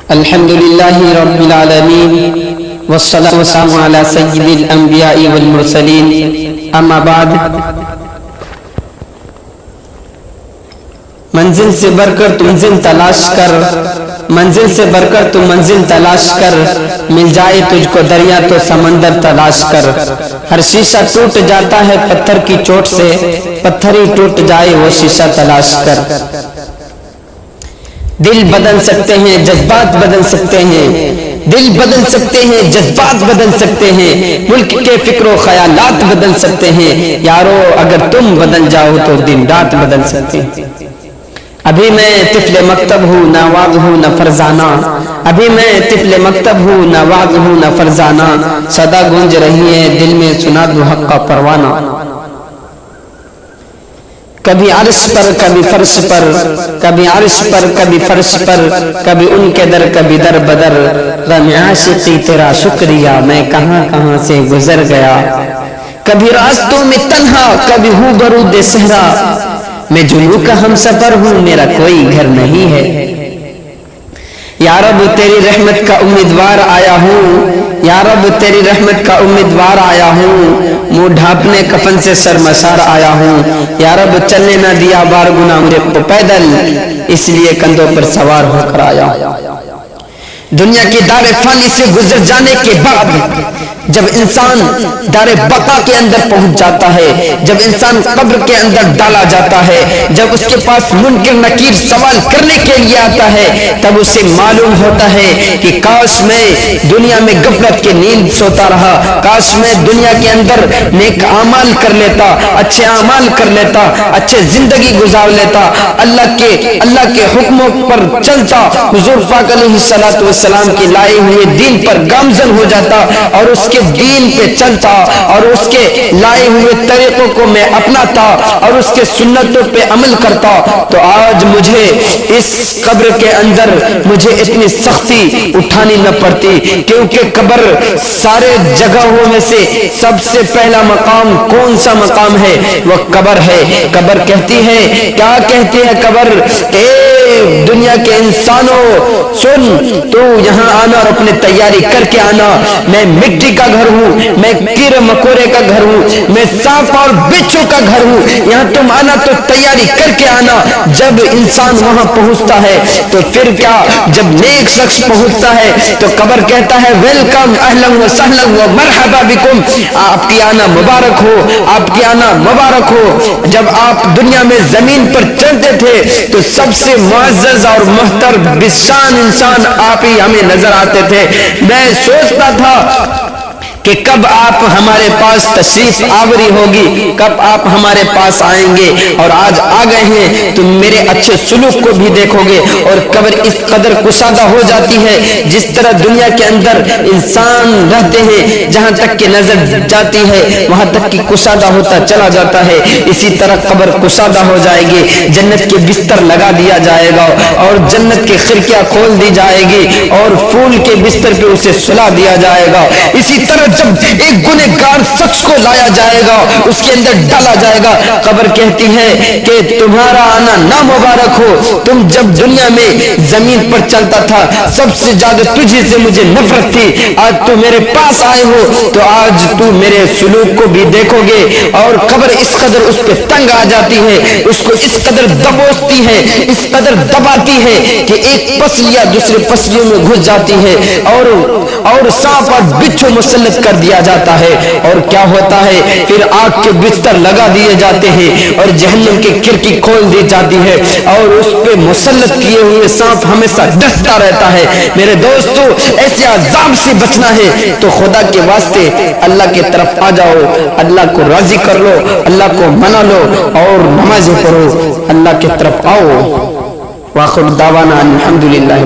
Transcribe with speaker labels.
Speaker 1: الحمد للہ رب العالمین والصلاة والسلام علی سید الانبیاء والمرسلین، اما بعد۔ منزل سے بڑھ کر تو منزل تلاش کر، منزل سے بڑھ کر تو منزل تلاش کر، مل جائے تجھ کو دریا تو سمندر تلاش کر۔ ہر شیشہ ٹوٹ جاتا ہے پتھر کی چوٹ سے، پتھر ہی ٹوٹ جائے وہ شیشہ تلاش کر۔ دل بدل سکتے ہیں، جذبات بدل سکتے ہیں، دل بدل سکتے ہیں، جذبات بدل سکتے ہیں، ملک کے فکر و خیالات بدل سکتے ہیں، یارو اگر تم بدل جاؤ تو دن رات بدل سکتے ہیں۔ ابھی میں طفل مکتب ہوں نہ واعظ ہوں نہ فرزانہ، ابھی میں طفل مکتب ہوں نہ واعظ ہوں نہ فرزانہ، صدا گونج رہی ہے دل میں سنا دو حق کا پروانہ۔ کبھی عرش پر کبھی فرش پر، کبھی عرش پر کبھی فرش پر، کبھی ان کے در کبھی در بدر، غم عاشقی تیرا شکریہ میں کہاں کہاں سے گزر گیا۔ کبھی راستوں میں تنہا کبھی ہوں برود صحرا، میں جنوں کا ہم سفر ہوں میرا کوئی گھر نہیں ہے۔ یا رب تیری رحمت کا امیدوار آیا ہوں، یا رب تیری رحمت کا امیدوار آیا ہوں، منہ ڈھانپنے کفن سے شرمسار آیا ہوں۔ یا رب چلنے نہ دیا بار گناہ مجھے کو پیدل، اس لیے کندھوں پر سوار ہو کر آیا۔ دنیا کی دار فانی سے گزر جانے کے بعد جب انسان دار بقا کے اندر پہنچ جاتا ہے، جب انسان قبر کے اندر ڈالا جاتا ہے، جب اس کے پاس منکر نکیر سوال کرنے کے لیے آتا ہے، تب اسے معلوم ہوتا ہے کہ کاش میں دنیا میں غفلت کے نیند سوتا رہا، کاش میں دنیا کے اندر نیک اعمال کر لیتا، اچھے اعمال کر لیتا، اچھے زندگی گزار لیتا، اللہ کے حکموں پر چلتا، حضور پاک علیہ الصلوۃ والسلام کی لائے ہوئے دین پر گامزن ہو جاتا اور اس کے دین پہ چلتا اور اس کے لائے ہوئے طریقوں کو میں اپناتا اور اس کے سنتوں پہ عمل کرتا، تو آج مجھے اس قبر کے اندر مجھے اتنی سختی اٹھانی نہ پڑتی، کیونکہ قبر سارے جگہوں میں سے سب سے پہلا مقام کون سا مقام ہے؟ وہ قبر ہے۔ قبر کہتی ہے، کیا کہتی ہے قبر؟ اے دنیا کے انسانوں سن، تو یہاں آنا اور اپنے تیاری کر کے آنا، میں مٹی کا گھر ہوں، میں کیڑے مکوڑے کا گھر ہوں، میں سانپ اور بچھو کا گھر ہوں، یہاں تم آنا تو تیاری کر کے آنا۔ جب انسان وہاں پہنچتا ہے تو پھر کیا، جب نیک شخص پہنچتا ہے تو قبر کہتا ہے ویلکم، اہلا و سہلا و مرحبا بکم، آپ کی آنا مبارک ہو، آپ کی آنا مبارک ہو۔ جب آپ دنیا میں زمین پر چلتے تھے تو سب سے معزز اور محترم بشان انسان آپ ہی ہمیں نظر آتے تھے۔ میں سوچتا تھا کہ کب آپ ہمارے پاس تشریف آوری ہوگی، کب آپ ہمارے پاس آئیں گے، اور آج آ گئے ہیں تو میرے اچھے سلوک کو بھی دیکھو گے۔ اور قبر اس قدر کشادہ ہو جاتی ہے، جس طرح دنیا کے اندر انسان رہتے ہیں جہاں تک کہ نظر جاتی ہے وہاں تک کہ کشادہ ہوتا چلا جاتا ہے، اسی طرح قبر کشادہ ہو جائے گی، جنت کے بستر لگا دیا جائے گا اور جنت کی کھڑکیاں کھول دی جائے گی اور پھول کے بستر پہ اسے سلا دیا جائے گا۔ اسی طرح جب ایک گنہگار شخص کو لایا جائے گا، اس کے اندر ڈالا جائے گا، قبر کہتی ہے کہ تمہارا آنا نامبارک ہو، تم جب دنیا میں زمین پر چلتا تھا سب سے زیادہ تجھے سے مجھے نفرت تھی، آج تو میرے پاس آئے ہو تو آج تو میرے سلوک کو بھی دیکھو گے۔ اور قبر اس قدر اس پہ تنگ آ جاتی ہے، اس کو اس قدر دبوچتی ہے، اس قدر دباتی ہے کہ ایک پسلیاں دوسرے پسلیوں میں گھس جاتی ہے اور سانپ اور بچھو مسلط کر دیا جاتا ہے۔ اور کیا ہوتا ہے؟ پھر آگ کے بستر لگا دیے جاتے ہیں اور جہنم کی کھڑکی کھول دی جاتی ہے اور اس پہ مسلط کیے ہوئے سانپ ہمیشہ ڈستا رہتا ہے۔ میرے دوستو، ایسے عذاب سے بچنا ہے تو خدا کے واسطے اللہ کی طرف آ جاؤ، اللہ کو راضی کر لو، اللہ کو منا لو اور نمازیں پڑھو، اللہ کی طرف آؤ۔ وآخر دعوانا الحمدللہ۔